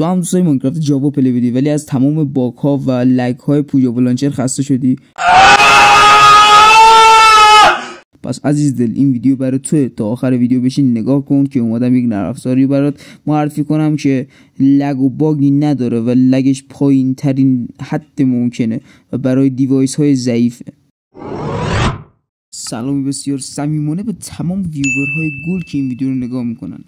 تو هم دوستای ماینکرافت جاوا پلی بدی ولی از تمام باگ ها و لگ های پوجابو لانچر خسته شدی؟ پس عزیز دل این ویدیو برای تو، تا آخر ویدیو بشین نگاه کن که اومدم یک نرم افزاری برات معرفی کنم که لگ و باگی نداره و لگش پایین ترین حد ممکنه و برای دیوایس های ضعیفه. سلامی بسیار صمیمانه به تمام ویورهای گل که این ویدیو رو نگاه میکنن.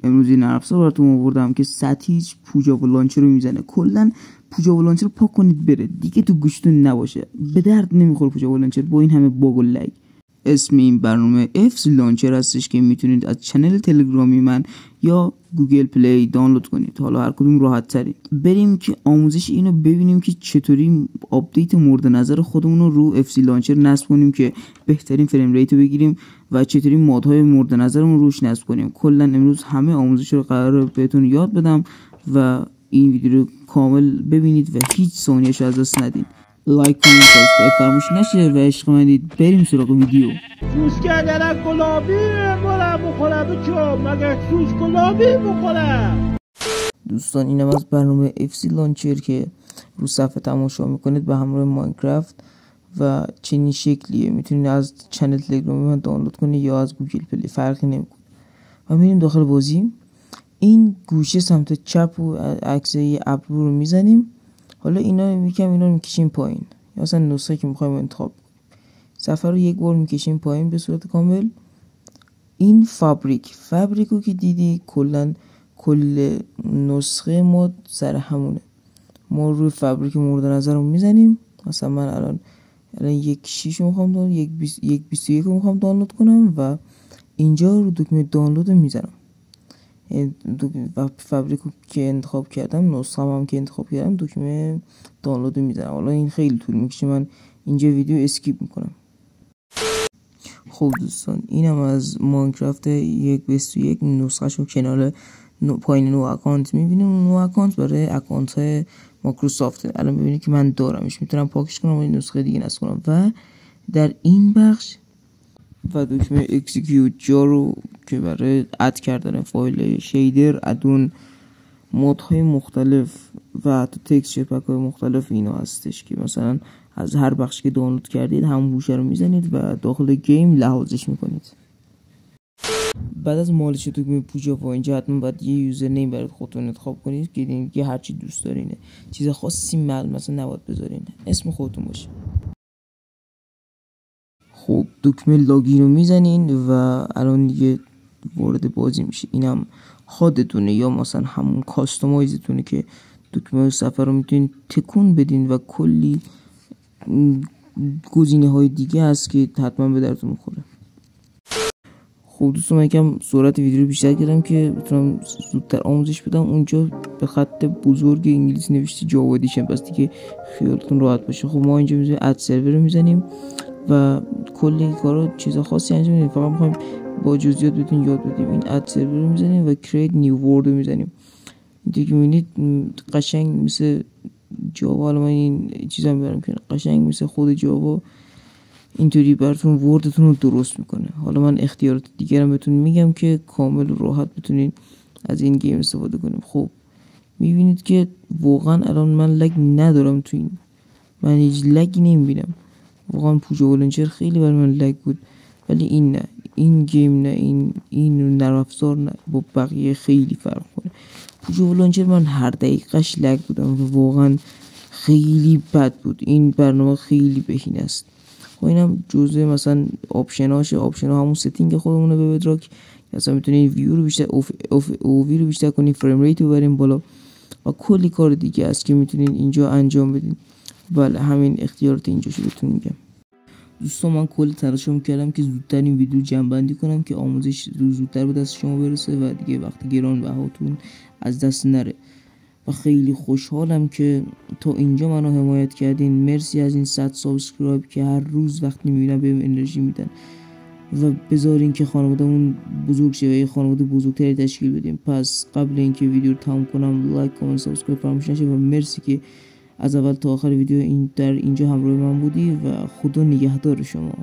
امروز این نرم افزار براتون آوردم که سطحیش پوجابو لانچر رو میزنه. کلا پوجابو لانچر رو پاک کنید بره دیگه، تو گوشتون نباشه، به درد نمیخوره پوجابو لانچر با این همه باگ و لگ. اسم این برنامه FC لانچر هستش که میتونید از چنل تلگرامی من یا گوگل پلی دانلود کنید، حالا هر کدوم راحت تری. بریم که آموزش اینو ببینیم که چطوری آپدیت مورد نظر خودمون رو FC لانچر نصب کنیم که بهترین فریم ریت رو بگیریم و چطوری مودهای مورد نظرمون روش نصب کنیم. کلا امروز همه آموزش رو قراره بهتون یاد بدم و این ویدیو رو کامل ببینید و هیچ ثانیه‌اش از دست ندید. لایک کامنت سابسکرایب فراموش نشه و عشق منید. بریم سراغ ویدیو. سوس کردن گلابی مورم بخورم چون مگه سوس گلابی بخورم. دوستان اینم از برنامه FC لانچر که رو صفحه تماشا میکنید به همراه ماینکرافت و چنین شکلیه. میتونید از چنل تلگرامی من دانلود کنید یا از گوگل پلی، فرقی نمیکنه. و میریم داخل بازی. این گوشه سمت چپ و عکس ابرو رو میزنیم. حالا اینا رو میکشیم پایین یا مثلا نسخه که میخوایم انتخاب کنیم. صفحه رو یک بار میکشیم پایین به صورت کامل. این فابریکو که دیدی کل نسخه ما سر همونه. ما روی فابریک مورد نظر رو میزنیم. مثلا من الان 1.6 رو میخوام دانلود، 1.21 رو میخوام دانلود کنم و اینجا رو دکمه دانلود رو میزنم. و فابریکو که انتخاب کردم، نسخه هم که انتخاب کردم، دکمه دانلود میزنم. حالا این خیلی طول میکشه، من اینجا ویدیو اسکیپ میکنم. خب دوستان اینم از ماینکرافت 1.21 نسخه شو کنار پایین نو اکانت میبینیم. نو اکانت برای اکانت های مایکروسافت. الان ببینید که من دارمش، میتونم پاکش کنم و این نسخه دیگه نصب کنم و در این بخش و دکمه اکسیکیوت جا رو که برای اد کردن فایل شیدر، ادون، مودهای مختلف و حتی تکسچر پک های مختلف اینا هستش که مثلا از هر بخش که دانلود کردید همون گوشه رو میزنید و داخل گیم لحاظش میکنید. بعد از مالش دکمه پوجابو اینجا حتما باید یه یوزر نیم برای خودتون انتخاب کنید که دیگه هر چی دوست دارینه، چیز خاصی مثلا نباید بذارین، اسم خودتون باشه. خب دکمه لاگین رو میزنین و الان دیگه وارد بازی میشه. اینم خودتونه یا مثلا همون کاستومایزتونه که دکمه صفحه رو میتونین تکون بدین و کلی گزینه های دیگه هست که حتما به درتون میخوره. خب دوستان من یکم سرعت ویدیو رو بیشتر کردم که بتونم زودتر آموزش بدم. اونجا به خط بزرگ انگلیسی نوشته جاوا ادیشن، پس دیگه خیالتون راحت باشه. خب ما اینجا میذاریم اد سرور رو میزنیم و کلی کارا چیزا خاصی انجام نمیدیم، فقط میخوایم با جزئیات بهتون یاد بدیم. این اد سرور رو میزنیم و کریت نیو ورد رو میزنیم. دیگه میبینید قشنگ مثل جاوا. حالا من این چیزا میبرم که قشنگ مثل خود جاوا اینطوری براتون وردتون رو درست میکنه. حالا من اختیارات دیگرم بهتون میگم که کامل و راحت بتونین از این گیم استفاده کنیم. خب میبینید که واقعا الان من لگ ندارم تو این، من هیچ لگی نمیبینم. واقعا پوجابو لانچر خیلی برای من لگ بود ولی این نه، این گیم نه، این نرم افزار نه، با بقیه خیلی فرق کنه. پوجابو لانچر من هر دقیقش لگ بودم و واقعا خیلی بد بود. این برنامه خیلی بهینه است. خب اینم جزء مثلا آپشناشه. آپشن ها همون ستینگ خودمونه به بدراک. مثلا میتونید ویو رو بیشتر اووی رو بیشتر کنید، فریم ریت رو ببرین بالا و کلی کار دیگه است که میتونید اینجا انجام بدین. بله همین اختیارات اینجا شو بهتون میگم. دوستان من کلی تلاشم کردم که زودتر این ویدیو جمع بندی کنم که آموزش زودتر به دست شما برسه و دیگه وقتی گرانبهاتون از دست نره. و خیلی خوشحالم که تا اینجا منو حمایت کردین. مرسی از این 100 سابسکرایب که هر روز وقتی میبینم بهم انرژی میدن و بذارین که خانواده‌مون بزرگ شه و یه خانواده بزرگتری تشکیل بدیم. پس قبل اینکه ویدیو رو تموم کنم لایک، کامنت، سابسکرایب فراموش نشه و مرسی که از اول تا آخر ویدیو در اینجا همراه من بودی و خدا نگهدار شما.